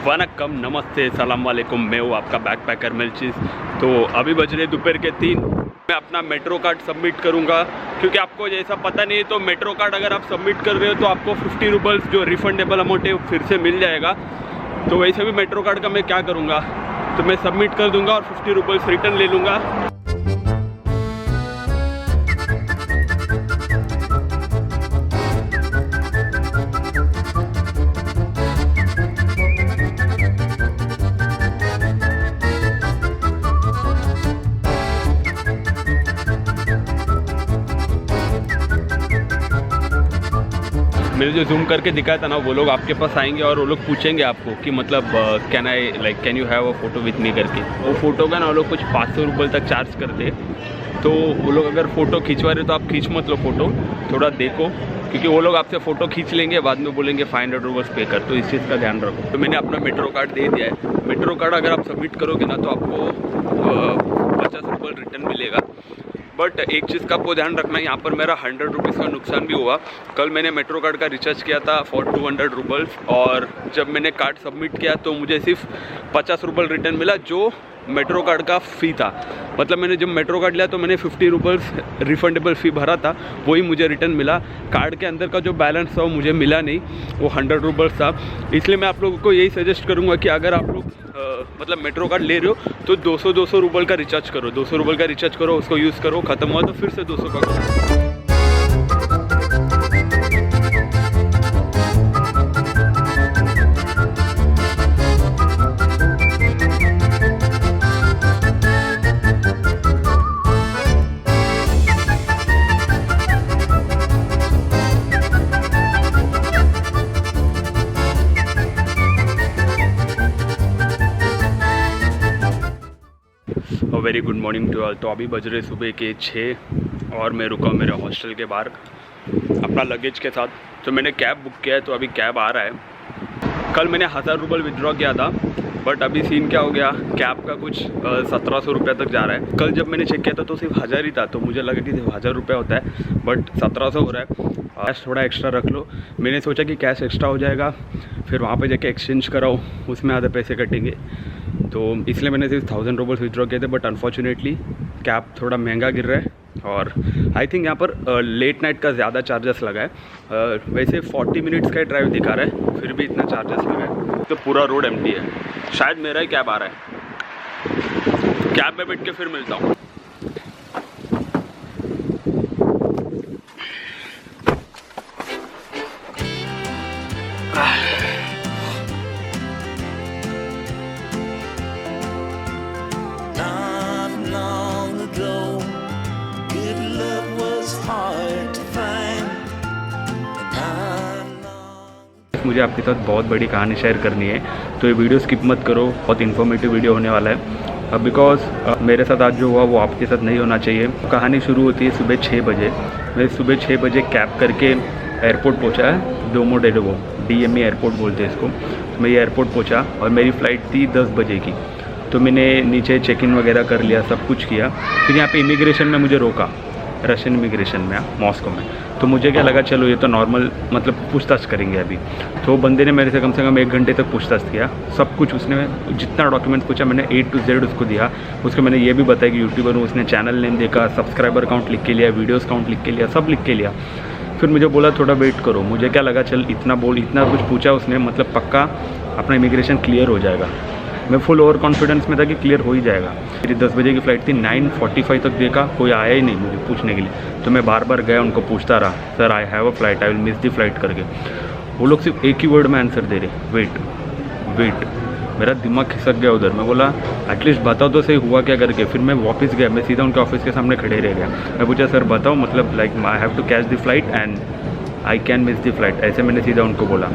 वनक्कम, नमस्ते, सलाम वालेकुम। मैं हूँ आपका बैकपैकर मिल्चीज़। तो अभी बज रहे दोपहर के 3। मैं अपना मेट्रो कार्ड सबमिट करूँगा क्योंकि आपको जैसा पता नहीं है तो मेट्रो कार्ड अगर आप सबमिट कर रहे हो तो आपको 50 रूपल्स जो रिफंडेबल अमाउंट है फिर से मिल जाएगा। तो वैसे भी मेट्रो कार्ड का मैं क्या करूँगा, तो मैं सबमिट कर दूँगा और 50 रूपल्स रिटर्न ले लूँगा। मैंने जो जूम करके दिखाया था ना, वो लोग आपके पास आएंगे और वो लोग पूछेंगे आपको कि मतलब can you have a photo with me करके। वो फ़ोटो का ना वो लोग कुछ 500 रुपये तक चार्ज करते। तो वो लोग अगर फ़ोटो खिंचवा रहे तो आप खींच मत लो फ़ोटो, थोड़ा देखो, क्योंकि वो लोग आपसे फ़ोटो खींच लेंगे, बाद में बोलेंगे 500 रुपीज़ पे कर। तो इस चीज़ का ध्यान रखो। तो मैंने अपना मेट्रो कार्ड दे दिया है। मेट्रो कार्ड अगर आप सबमिट करोगे ना तो आपको 50 रुपये रिटर्न मिलेगा। बट एक चीज़ का आपको ध्यान रखना है, यहाँ पर मेरा 100 रुपीज़ का नुकसान भी हुआ। कल मैंने मेट्रो कार्ड का रिचार्ज किया था फॉर 200 रुपल्स, और जब मैंने कार्ड सबमिट किया तो मुझे सिर्फ 50 रुपये रिटर्न मिला, जो मेट्रो कार्ड का फ़ी था। मतलब मैंने जब मेट्रो कार्ड लिया तो मैंने 50 रुपल्स रिफंडेबल फ़ी भरा था, वही मुझे रिटर्न मिला। कार्ड के अंदर का जो बैलेंस था वो मुझे मिला नहीं, वो 100 रुपल्स था। इसलिए मैं आप लोगों को यही सजेस्ट करूँगा कि अगर आप लोग मतलब मेट्रो कार्ड ले रहे हो तो 200 रुपये का रिचार्ज करो। 200 रुपये का रिचार्ज करो, उसको यूज़ करो, ख़त्म हुआ तो फिर से 200 का करो। Very good morning to all. तो अभी बज रहे सुबह के 6 और मैं रुका मेरे हॉस्टल के बाहर अपना लगेज के साथ। तो मैंने कैब बुक किया है, तो अभी कैब आ रहा है। कल मैंने 1000 रुपये विड्रॉ किया था, बट अभी सीन क्या हो गया, कैब का कुछ 1700 रुपये तक जा रहा है। कल जब मैंने चेक किया था तो सिर्फ 1000 ही था, तो मुझे लगा कि सिर्फ 1000 रुपये होता है, बट 1700 हो रहा है। कैश थोड़ा एक्स्ट्रा रख लो। मैंने सोचा कि कैश एक्स्ट्रा हो जाएगा, फिर वहाँ पे जाके एक्सचेंज कराओ, उसमें आधे पैसे कटेंगे। तो इसलिए मैंने सिर्फ 1000 रुपये विड्रॉ किए थे। बट अनफॉर्चुनेटली कैब थोड़ा महंगा गिर रहा है, और आई थिंक यहाँ पर लेट नाइट का ज़्यादा चार्जेस लगा है। वैसे 40 मिनट्स का ड्राइव दिखा रहा है, फिर भी इतना चार्जेस लगा है। तो पूरा रोड एम्प्टी है। शायद मेरा ही कैब आ रहा है। कैब में बैठ के फिर मिलता हूँ। मुझे आपके साथ बहुत बड़ी कहानी शेयर करनी है, तो ये वीडियो स्किप मत करो, बहुत इन्फॉर्मेटिव वीडियो होने वाला है। बिकॉज मेरे साथ आज जो हुआ वो आपके साथ नहीं होना चाहिए। कहानी शुरू होती है सुबह 6 बजे। मैं सुबह 6 बजे कैब करके एयरपोर्ट पहुंचा है, डोमोडेडोगो, DME एयरपोर्ट बोलते हैं इसको। तो मैं ये एयरपोर्ट पहुंचा और मेरी फ़्लाइट थी 10 बजे की। तो मैंने नीचे चेक इन वगैरह कर लिया, सब कुछ किया। फिर यहाँ पे इमिग्रेशन में मुझे रोका, रशियन इमिग्रेशन में, मॉस्को में। तो मुझे क्या लगा, चलो ये तो नॉर्मल मतलब पूछताछ करेंगे अभी। तो बंदे ने मेरे से कम 1 घंटे तक पूछताछ किया। सब कुछ उसने जितना डॉक्यूमेंट पूछा मैंने A to Z उसको दिया। उसको मैंने ये भी बताया कि यूट्यूबर हूँ, उसने चैनल नेम देखा, सब्सक्राइबर काउंट लिख के लिया, वीडियोस काउंट लिख के लिया, सब लिख के लिया। फिर मुझे बोला थोड़ा वेट करो। मुझे क्या लगा, चल इतना कुछ पूछा उसने, मतलब पक्का अपना इमिग्रेशन क्लियर हो जाएगा। मैं फुल ओवर कॉन्फिडेंस में था कि क्लियर हो ही जाएगा। मेरी 10 बजे की फ़्लाइट थी, 9:45 तक देखा कोई आया ही नहीं मुझे पूछने के लिए। तो मैं बार बार गया, उनको पूछता रहा, sir I have a flight, I will miss the flight करके। वो लोग सिर्फ एक ही वर्ड में आंसर दे रहे, वेट वेट। मेरा दिमाग खिसक गया उधर। मैं बोला एटलीस्ट बताओ तो सही हुआ क्या करके। फिर मैं वापस गया, मैं सीधा उनके ऑफिस के सामने खड़े रह गया। मैं पूछा सर बताओ, मतलब like I have to catch the flight and I can miss the flight, ऐसे मैंने सीधा उनको बोला।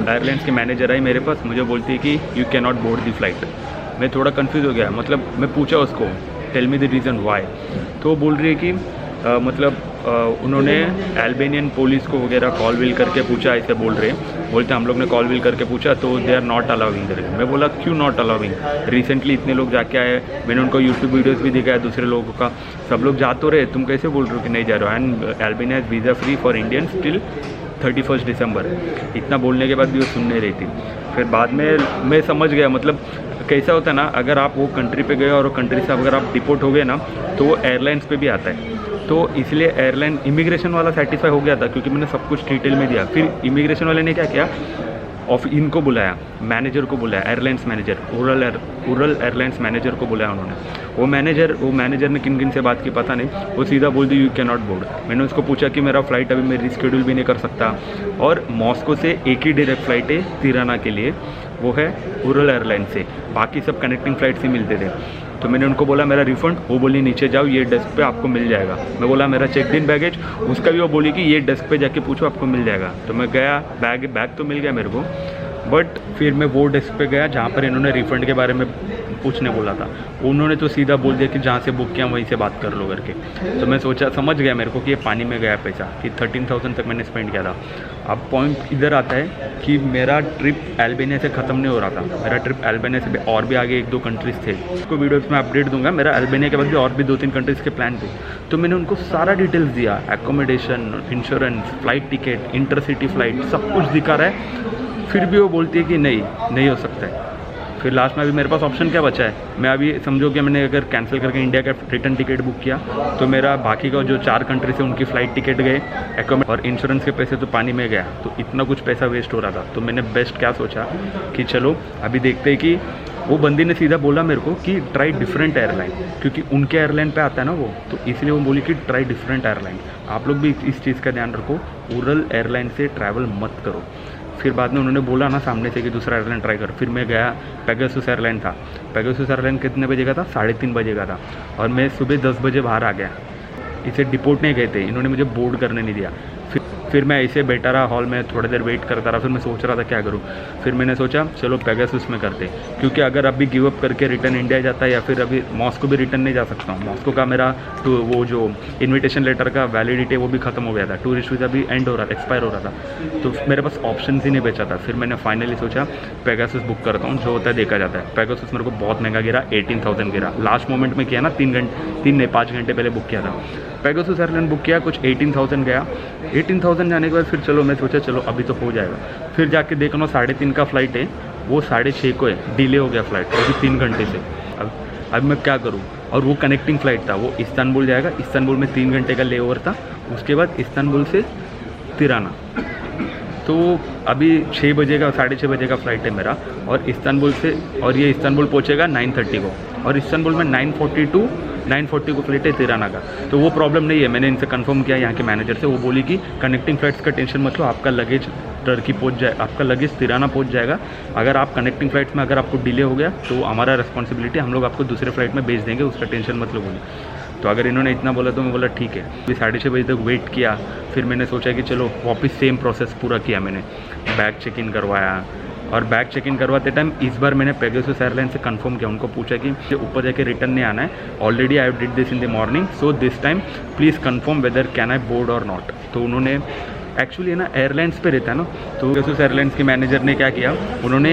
एयरलाइंस की मैनेजर आई मेरे पास, मुझे बोलती है कि you can not board the flight. मैं थोड़ा कंफ्यूज हो गया, मतलब मैं पूछा उसको tell me the reason why. तो वो बोल रही है कि उन्होंने अल्बानियन पुलिस को वगैरह कॉल विल करके पूछा, ऐसे बोल रहे हैं। बोलते हम लोग ने कॉल विल करके पूछा तो दे आर नॉट अलाउिंग दे रहे। मैं बोला क्यों नॉट अलाउिंग, रिसेंटली इतने लोग जाके आए, मैंने उनको यूट्यूब वीडियोस भी दिखाया दूसरे लोगों का, सब लोग जा तो रहे, तुम कैसे बोल रहे हो कि नहीं जा रहे हो। And Albania is visa free for Indian still 31 दिसंबर। इतना बोलने के बाद भी वो सुन नहीं रही थी। फिर बाद में मैं समझ गया, मतलब कैसा होता है ना, अगर आप वो कंट्री पे गए और वो कंट्री से अगर आप डिपोर्ट हो गए ना, तो वो एयरलाइंस पे भी आता है। तो इसलिए एयरलाइन इमिग्रेशन वाला सेटिस्फाई हो गया था, क्योंकि मैंने सब कुछ डिटेल में दिया। फिर इमिग्रेशन वाले ने क्या किया, इनको बुलाया, मैनेजर को बुलाया, airlines manager, Ural airlines manager को बुलाया उन्होंने। वो मैनेजर ने किन किन से बात की पता नहीं, वो सीधा बोल दी यू कैन नॉट बोर्ड। मैंने उसको पूछा कि मेरा फ़्लाइट अभी मैं रिस्केड्यूल भी नहीं कर सकता, और मॉस्को से एक ही डायरेक्ट फ़्लाइट है तिराना के लिए, वो है उरल एयरलाइन से, बाकी सब कनेक्टिंग फ़्लाइट्स ही मिलते थे। तो मैंने उनको बोला मेरा रिफ़ंड, वो बोली नीचे जाओ ये डेस्क पे आपको मिल जाएगा। मैं बोला मेरा चेक इन बैगेज, उसका भी वो बोली कि ये डेस्क पे जाके पूछो आपको मिल जाएगा। तो मैं गया, बैग तो मिल गया मेरे को, बट फिर मैं वो डेस्क पे गया जहाँ पर इन्होंने रिफ़ंड के बारे में पूछने बोला था। उन्होंने तो सीधा बोल दिया कि जहाँ से बुक किया वहीं से बात कर लो करके। तो मैं सोचा, समझ गया मेरे को कि ये पानी में गया पैसा, कि 13,000 तक मैंने स्पेंड किया था। अब पॉइंट इधर आता है कि मेरा ट्रिप अल्बानिया से ख़त्म नहीं हो रहा था। मेरा ट्रिप अल्बानिया से और भी आगे 1-2 कंट्रीज़ थे, उसको वीडियोस में अपडेट दूंगा। मेरा अल्बानिया के बाद भी और भी 2-3 कंट्रीज़ के प्लान थे। तो मैंने उनको सारा डिटेल्स दिया, accommodation, insurance, flight ticket, intercity flight, सब कुछ दिखा रहा है। फिर भी वो बोलती है कि नहीं हो सकता है। फिर लास्ट में अभी मेरे पास ऑप्शन क्या बचा है, मैं अभी समझो कि मैंने अगर कैंसिल करके इंडिया का रिटर्न टिकट बुक किया, तो मेरा बाकी का जो 4 कंट्री से उनकी फ़्लाइट टिकट गए, और इंश्योरेंस के पैसे तो पानी में गया, तो इतना कुछ पैसा वेस्ट हो रहा था। तो मैंने बेस्ट क्या सोचा कि चलो अभी देखते हैं कि वो बंदी ने सीधा बोला मेरे को कि ट्राई डिफरेंट एयरलाइन, क्योंकि उनके एयरलाइन पे आता है ना वो, तो इसलिए वो बोली कि ट्राई डिफरेंट एयरलाइन। आप लोग भी इस चीज़ का ध्यान रखो, उरल एयरलाइन से ट्रैवल मत करो। फिर बाद में उन्होंने बोला ना सामने से कि दूसरा एयरलाइन ट्राई कर। फिर मैं गया, पेगासस एयरलाइन था। पेगासस एयरलाइन कितने बजे का था, 3:30 बजे का था, और मैं सुबह 10 बजे बाहर आ गया। इसे डिपोर्ट नहीं गए थे, इन्होंने मुझे बोर्ड करने नहीं दिया। फिर मैं ऐसे बैठा रहा हॉल में, थोड़ी देर वेट करता रहा। फिर मैं सोच रहा था क्या करूँ। फिर मैंने सोचा चलो पेगासस में करते, क्योंकि अगर अभी गिव अप करके रिटर्न इंडिया जाता है, या फिर अभी मॉस्को भी रिटर्न नहीं जा सकता हूँ। मॉस्को का मेरा वो जो इन्विटेशन लेटर का वैलिडिटी वो भी ख़त्म हो गया था, टूरिस्ट वीज़ा भी एंड हो रहा था, एक्सपायर हो रहा था, तो मेरे पास ऑप्शन ही नहीं बचा था। फिर मैंने फाइनली सोचा पेगासस बुक करता हूँ, जो होता है देखा जाता है। पेगासस मेरे को बहुत महंगा गिरा, 18,000 गिरा। लास्ट मोमेंट में किया ना, 5 घंटे पहले बुक किया था। पेगासस एयरलाइन बुक किया, कुछ 18,000 गया। 18,000 जाने के बाद फिर चलो मैं सोचा चलो अभी तो हो जाएगा। फिर जाके देखना 3:30 का फ़्लाइट है, वो 6:30 को है, डिले हो गया फ़्लाइट, वो भी 3 घंटे से। अब मैं क्या करूँ, और वो कनेक्टिंग फ़्लाइट था, वो इस्तांबुल जाएगा। इस्तांबुल में 3 घंटे का लेओवर था, उसके बाद इस्तांबुल से तिराना। तो अभी 6 बजे का, 6:30 बजे का फ़्लाइट है मेरा, और इस्तांबुल से, और ये इस्तांबुल पहुँचेगा 9:30 को, और इस्तांबुल में 9:40 को फ्लाइट है तिराना का। तो वो प्रॉब्लम नहीं है, मैंने इनसे कंफर्म किया यहाँ के मैनेजर से। वो बोली कि कनेक्टिंग फ़्लाइट्स का टेंशन मत लो, आपका लगेज टर्की पहुँच जाए, आपका लगेज तिराना पहुँच जाएगा। अगर आप कनेक्टिंग फ़्लाइट्स में अगर आपको डिले हो गया तो हमारा रिस्पॉन्सिबिलिटी, हम लोग आपको दूसरे फ्लाइट में भेज देंगे, उसका टेंशन मत लो बोली। तो अगर इन्होंने इतना बोला तो मैं बोला ठीक है। फिर 6:30 बजे तक वेट किया। फिर मैंने सोचा कि चलो वापस सेम प्रोसेस पूरा किया मैंने, बैग चेक इन करवाया। और बैग चेक इन करवाते टाइम इस बार मैंने पेगासस एयरलाइन से कंफर्म किया, उनको पूछा कि ऊपर जाके रिटर्न नहीं आना है, already I did this in the morning, so this time please confirm weather can I board और नॉट। तो उन्होंने एक्चुअली ना एयरलाइंस पे रहता है ना, तो पेगासस एयरलाइंस के मैनेजर ने क्या किया, उन्होंने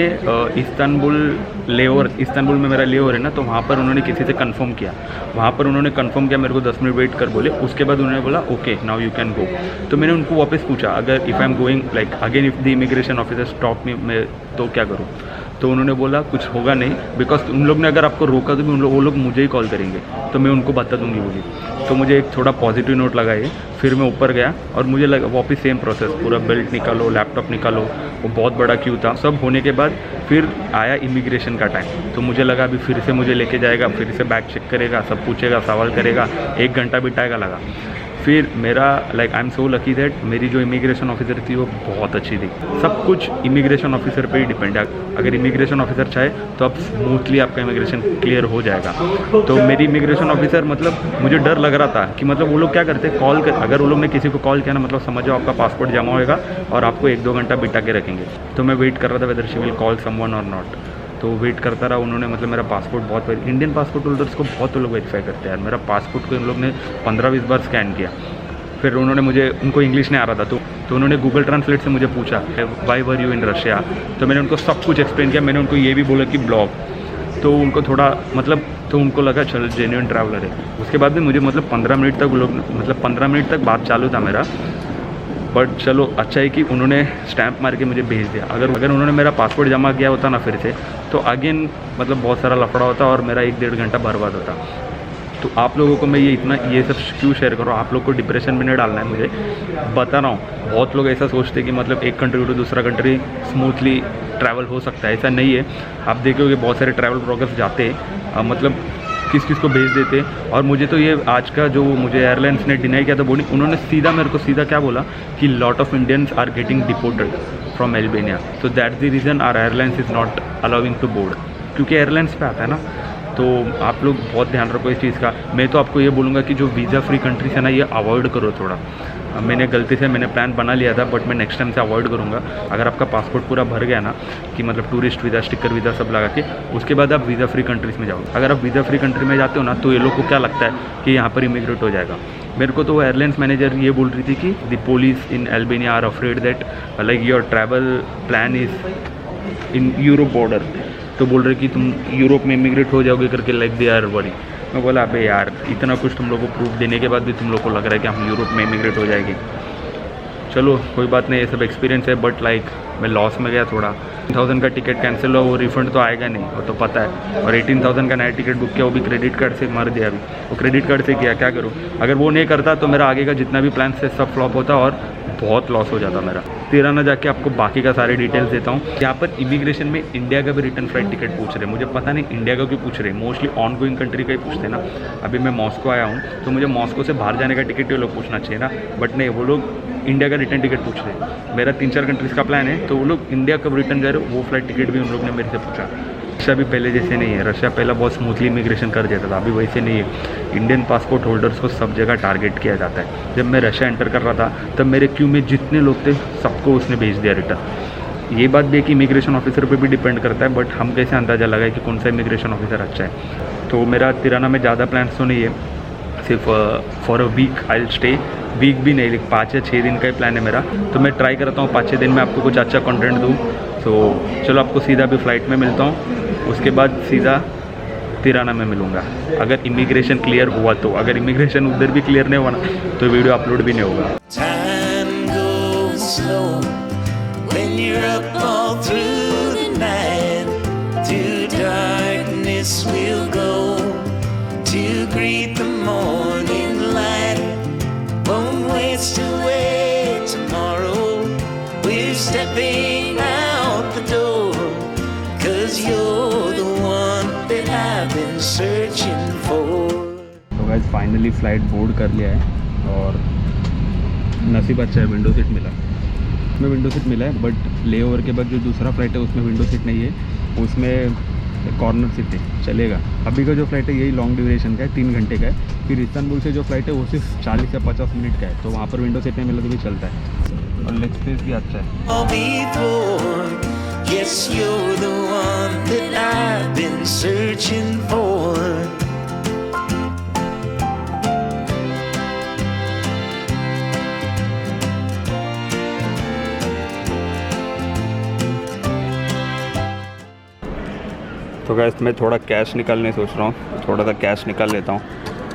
इस्तांबुल में मेरा लेओवर है ना, तो वहाँ पर उन्होंने किसी से कंफर्म किया। वहाँ पर उन्होंने कंफर्म किया, मेरे को 10 मिनट वेट कर बोले। उसके बाद उन्होंने बोला okay now you can go. तो मैंने उनको वापस पूछा, अगर if I am going like again if the immigration officer stop me, मैं तो क्या करूँ। तो उन्होंने बोला कुछ होगा नहीं, बिकॉज उन लोग ने अगर आपको रोका तो भी वो लोग मुझे ही कॉल करेंगे, तो मैं उनको बता दूंगी बोली। तो मुझे एक थोड़ा पॉजिटिव नोट लगा ये। फिर मैं ऊपर गया और मुझे लगा वापस सेम प्रोसेस, पूरा बेल्ट निकालो, लैपटॉप निकालो, वो बहुत बड़ा क्यू था। सब होने के बाद फिर आया इमिग्रेशन का टाइम, तो मुझे लगा अभी फिर से मुझे लेके जाएगा, फिर से बैग चेक करेगा, सब पूछेगा, सवाल करेगा, 1 घंटा बिताएगा लगा। फिर मेरा like I am so lucky that मेरी जो इमिग्रेशन ऑफिसर थी वो बहुत अच्छी थी। सब कुछ इमिग्रेशन ऑफिसर पे ही डिपेंड है। अगर इमिग्रेशन ऑफिसर चाहे तो अब स्मूथली आपका इमिग्रेशन क्लियर हो जाएगा। तो मेरी इमिग्रेशन ऑफिसर, मतलब मुझे डर लग रहा था कि मतलब वो लोग क्या करते हैं, कॉल कर, अगर वो लोग ने किसी को कॉल किया ना, मतलब समझो आपका पासपोर्ट जमा होएगा और आपको 1-2 घंटा बिता के रखेंगे। तो मैं वेट कर रहा था whether she will call someone और नॉट। तो वेट करता रहा। उन्होंने मतलब मेरा पासपोर्ट बहुत, इंडियन पासपोर्ट होल्डर्स को बहुत लोग वेरीफाई करते हैं यार। मेरा पासपोर्ट को इन लोग ने 15-20 बार स्कैन किया। फिर उन्होंने मुझे, उनको इंग्लिश नहीं आ रहा था, तो उन्होंने गूगल ट्रांसलेट से मुझे पूछा why were you in Russia. तो मैंने उनको सब कुछ एक्सप्लेन किया। मैंने उनको ये भी बोला कि ब्लॉग, तो उनको थोड़ा मतलब, तो उनको लगा चलो जेन्युइन ट्रैवलर है। उसके बाद भी मुझे मतलब 15 मिनट तक लोग, मतलब 15 मिनट तक बात चालू था मेरा। बट चलो अच्छा है कि उन्होंने स्टैंप मार के मुझे भेज दिया। अगर उन्होंने मेरा पासपोर्ट जमा किया होता ना फिर से, तो अगेन मतलब बहुत सारा लफड़ा होता और मेरा 1-1.5 घंटा बर्बाद होता। तो आप लोगों को मैं ये सब क्यों शेयर करूँ, आप लोग को डिप्रेशन में नहीं डालना है, मुझे बता रहा हूँ। बहुत लोग ऐसा सोचते हैं कि मतलब एक कंट्री टू दूसरा कंट्री स्मूथली ट्रैवल हो सकता है, ऐसा नहीं है। आप देखोगे बहुत सारे ट्रैवल ब्लॉगर्स जाते हैं, मतलब किस को भेज देते। और मुझे तो ये आज का जो मुझे एयरलाइंस ने डिनाई किया था बोली, उन्होंने मेरे को सीधा क्या बोला कि lot of Indians are getting deported from Albania, so that's the reason our airlines is not allowing to board, क्योंकि एयरलाइंस पे आता है ना। तो आप लोग बहुत ध्यान रखो इस चीज़ का। मैं तो आपको ये बोलूँगा कि जो वीज़ा फ्री कंट्रीज है ना, ये अवॉइड करो थोड़ा। मैंने गलती से प्लान बना लिया था, बट मैं नेक्स्ट टाइम से अवॉइड करूँगा। अगर आपका पासपोर्ट पूरा भर गया ना, कि मतलब टूरिस्ट वीज़ा, स्टिकर वीज़ा सब लगा के, उसके बाद आप वीज़ा फ्री कंट्रीज़ में जाओ। अगर आप वीज़ा फ्री कंट्री में जाते हो ना, तो ये लोग को क्या लगता है कि यहाँ पर इमिग्रेट हो जाएगा। मेरे को तो एयरलाइंस मैनेजर ये बोल रही थी कि the police in Albania are afraid that like your travel plan is in Europe border. तो बोल रहे कि तुम यूरोप में इमिग्रेट हो जाओगे करके, लाइक दे आर वरी। मैं बोला अबे यार, इतना कुछ तुम लोग को प्रूफ देने के बाद भी तुम लोग को लग रहा है कि हम यूरोप में इमिग्रेट हो जाएंगे। चलो कोई बात नहीं, ये सब एक्सपीरियंस है, बट लाइक मैं लॉस में गया थोड़ा। 1000 का टिकट कैंसिल हुआ, वो रिफंड तो आएगा नहीं, वो तो पता है। और 18,000 का नया टिकट बुक किया, वो भी क्रेडिट कार्ड से मार दिया अभी। वो क्रेडिट कार्ड से किया, क्या करूँ। अगर वो नहीं करता तो मेरा आगे का जितना भी प्लान से सब फ्लॉप होता और बहुत लॉस हो जाता मेरा। तिराना जाके आपको बाकी का सारे डिटेल्स देता हूँ। यहाँ पर इमिग्रेशन में इंडिया का भी रिटर्न फ्लाइट टिकट पूछ रहे हैं, मुझे पता नहीं इंडिया का क्यों पूछ रहे हैं। मोस्टली ऑन गोइंग कंट्री का ही पूछते हैं ना। अभी मैं मॉस्को आया हूँ, तो मुझे मॉस्को से बाहर जाने का टिकट ये लोग पूछना चाहिए ना, बट नहीं, वो लोग इंडिया का रिटर्न टिकट पूछ रहे हैं। मेरा 3-4 कंट्रीज़ का प्लान है, तो वो लोग इंडिया कब रिटर्न जा रहे हो वो फ्लाइट टिकट भी उन लोग ने मेरे से पूछा। रशिया भी पहले जैसे नहीं है, रशिया पहला बहुत स्मूथली इमिग्रेशन कर देता था, अभी वैसे नहीं है। इंडियन पासपोर्ट होल्डर्स को सब जगह टारगेट किया जाता है। जब मैं रशिया एंटर कर रहा था, तब मेरे क्यू में जितने लोग थे सबको उसने भेज दिया रिटर्न। ये बात भी है कि इमिग्रेशन ऑफिसर पे भी डिपेंड करता है, बट हम कैसे अंदाज़ा लगाए कि कौन सा इमिग्रेशन ऑफिसर अच्छा है। तो मेरा तिराना में ज़्यादा प्लान्स तो नहीं है, सिर्फ for a week I will stay. Week भी नहीं, 5 या 6 दिन का ही प्लान है मेरा। तो मैं ट्राई करता हूँ 5-6 दिन में आपको कुछ अच्छा कंटेंट दूँ। तो चलो आपको सीधा भी फ़्लाइट में मिलता हूँ, उसके बाद सीधा तिराना में मिलूँगा। अगर इमिग्रेशन क्लियर हुआ तो, अगर इमिग्रेशन उधर भी क्लियर नहीं हुआ ना, तो वीडियो अपलोड भी नहीं होगा। Time goes slow when you're up all through the night. To darkness we'll go to greet the morning light. Won't waste away tomorrow. We're stepping out the door, 'cause you're the one that I've been searching for. तो guys finally flight board कर लिया है, और नसीब अच्छा है, window seat मिला। उसमें विंडो सीट मिला है, बट लेओवर के बाद जो दूसरा फ़्लाइट है उसमें विंडो सीट नहीं है, उसमें कॉर्नर सीट है, चलेगा। अभी का जो फ़्लाइट है यही लॉन्ग ड्यूरेशन का है, 3 घंटे का है। फिर इस्तांबुल से जो फ़्लाइट है वो सिर्फ 40 या 50 मिनट का है, तो वहाँ पर विंडो सीट नहीं मिला तो भी चलता है। और लेग स्पेस भी अच्छा है। All before, yes, you're the one that I've been searching for. तो गाइस मैं थोड़ा कैश निकालने सोच रहा हूँ, थोड़ा सा कैश निकाल लेता हूँ,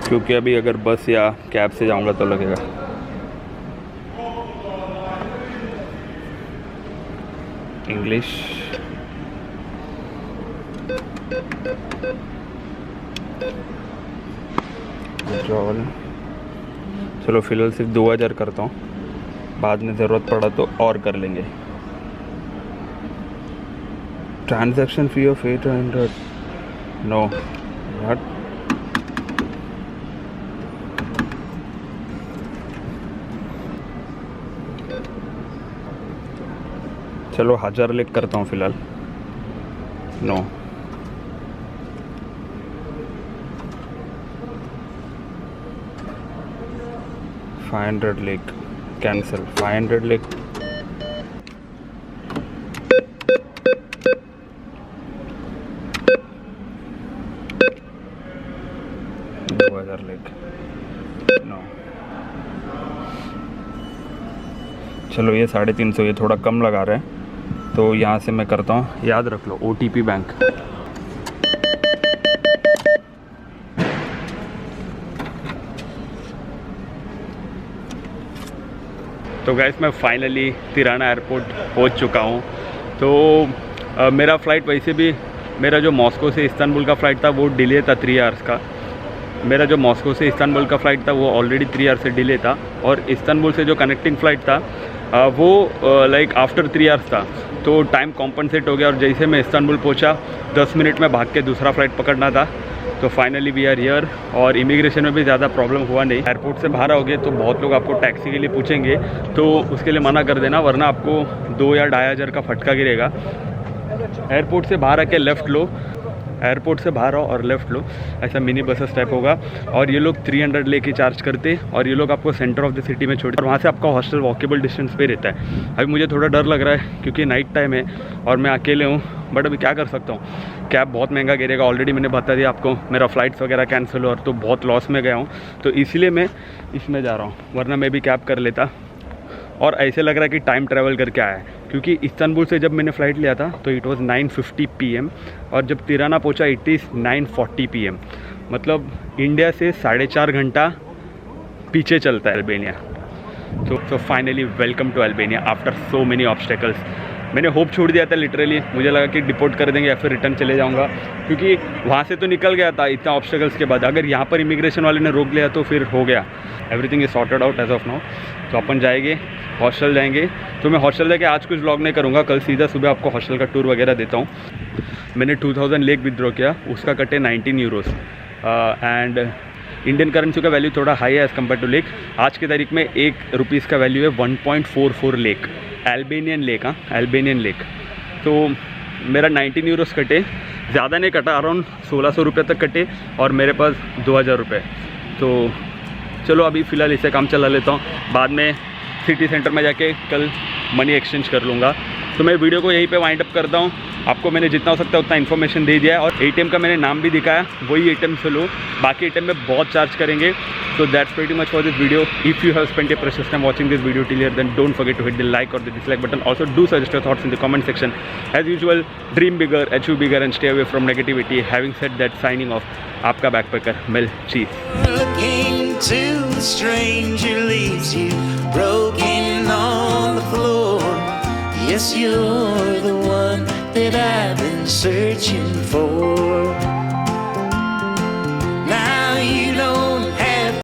क्योंकि अभी अगर बस या कैब से जाऊँगा तो लगेगा। इंग्लिश विड्रॉल, चलो फिलहाल सिर्फ 2000 करता हूँ, बाद में ज़रूरत पड़ा तो और कर लेंगे। Transaction fee of 800, know what, चलो 1000 लेक करता हूँ फिलहाल, नो। $500 lake cancel, 500 lake. चलो ये 350, ये थोड़ा कम लगा रहे हैं, तो यहाँ से मैं करता हूँ, याद रख लो OTP बैंक। तो गाइस मैं फाइनली तिराना एयरपोर्ट पहुंच चुका हूं। तो मेरा फ़्लाइट वैसे भी, मेरा जो मॉस्को से इस्तांबुल का फ़्लाइट था वो डिले था 3 आवर्स का। मेरा जो मॉस्को से इस्तांबुल का फ़्लाइट था वो ऑलरेडी 3 आवर्स से डिले था, और इस्तांबुल से जो कनेक्टिंग फ़्लाइट था वो लाइक आफ्टर 3 आवर्स था। तो टाइम कॉम्पनसेट हो गया, और जैसे मैं इस्तांबुल पहुंचा 10 मिनट में भाग के दूसरा फ़्लाइट पकड़ना था। तो फाइनली वी आर हियर, और इमिग्रेशन में भी ज़्यादा प्रॉब्लम हुआ नहीं। एयरपोर्ट से बाहर आओगे तो बहुत लोग आपको टैक्सी के लिए पूछेंगे, तो उसके लिए मना कर देना, वरना आपको 2 या 2,500 का फटका गिरेगा। एयरपोर्ट से बाहर आके लेफ़्ट लो, एयरपोर्ट से बाहर आओ और लेफ़्ट लो, ऐसा मिनी बसेस टाइप होगा। और ये लोग 300 लेके चार्ज करते, और ये लोग आपको सेंटर ऑफ द सिटी में छोड़ते, और वहाँ से आपका हॉस्टल वॉकेबल डिस्टेंस पे रहता है। अभी मुझे थोड़ा डर लग रहा है क्योंकि नाइट टाइम है और मैं अकेले हूँ, बट अभी क्या कर सकता हूँ, कैब बहुत महंगा गिरेगा। ऑलरेडी मैंने बता दिया आपको, मेरा फ़्लाइट्स वगैरह कैंसिल हुआ, तो बहुत लॉस में गया हूँ, तो इसीलिए मैं इसमें जा रहा हूँ, वरना मैं भी कैब कर लेता। और ऐसे लग रहा है कि टाइम ट्रैवल करके आया है, क्योंकि इस्तांबुल से जब मैंने फ़्लाइट लिया था तो इट वाज 9:50 PM, और जब तिराना पहुंचा इट इज़ 9:40 PM। मतलब इंडिया से 4.5 घंटा पीछे चलता है अल्बानिया। तो finally welcome to Albania after so many obstacles. मैंने होप छोड़ दिया था लिटरली, मुझे लगा कि डिपोर्ट कर देंगे या फिर रिटर्न चले जाऊंगा, क्योंकि वहाँ से तो निकल गया था इतना ऑब्स्टेकल्स के बाद। अगर यहाँ पर इमिग्रेशन वाले ने रोक लिया तो फिर हो गया, everything is sorted out as of now. तो अपन जाएंगे हॉस्टल, जाएंगे। तो मैं हॉस्टल जाके आज कुछ व्लॉग नहीं करूँगा, कल सीधा सुबह आपको हॉस्टल का टूर वगैरह देता हूँ। मैंने 2000 लेक विदड्रॉ किया, उसका कटे 19 यूरोस, एंड इंडियन करेंसी का वैल्यू थोड़ा हाई है एज़ कम्पेयर टू लेक। आज की तारीख में ₹1 का वैल्यू है 1.44 लेक, अल्बानियन लेक। हाँ, अल्बानियन लेक। तो मेरा 19 यूरोस कटे, ज़्यादा नहीं कटा, अराउंड 1600 रुपये तक कटे, और मेरे पास 2000 रुपये। तो चलो अभी फ़िलहाल इसे काम चला लेता हूँ, बाद में सिटी सेंटर में जाके कल मनी एक्सचेंज कर लूँगा। तो मैं वीडियो को यहीं पे वाइंड अप करता हूँ। आपको मैंने जितना हो सकता है उतना इन्फॉर्मेशन दे दिया है, और ATM का मैंने नाम भी दिखाया, वही ATM से लो, बाकी ATM में बहुत चार्ज करेंगे। So that's pretty much for this video. If you have spent your precious time watching this video till here, then don't forget to hit the like or the dislike button. Also do suggest your thoughts in the comment section. As usual, dream bigger, achieve bigger, and stay away from negativity. Having said that, signing off. आपका backpacker Mel Cheese. Looking to the stranger leaves you broken on the floor. Yes, you're the one that I've been searching for.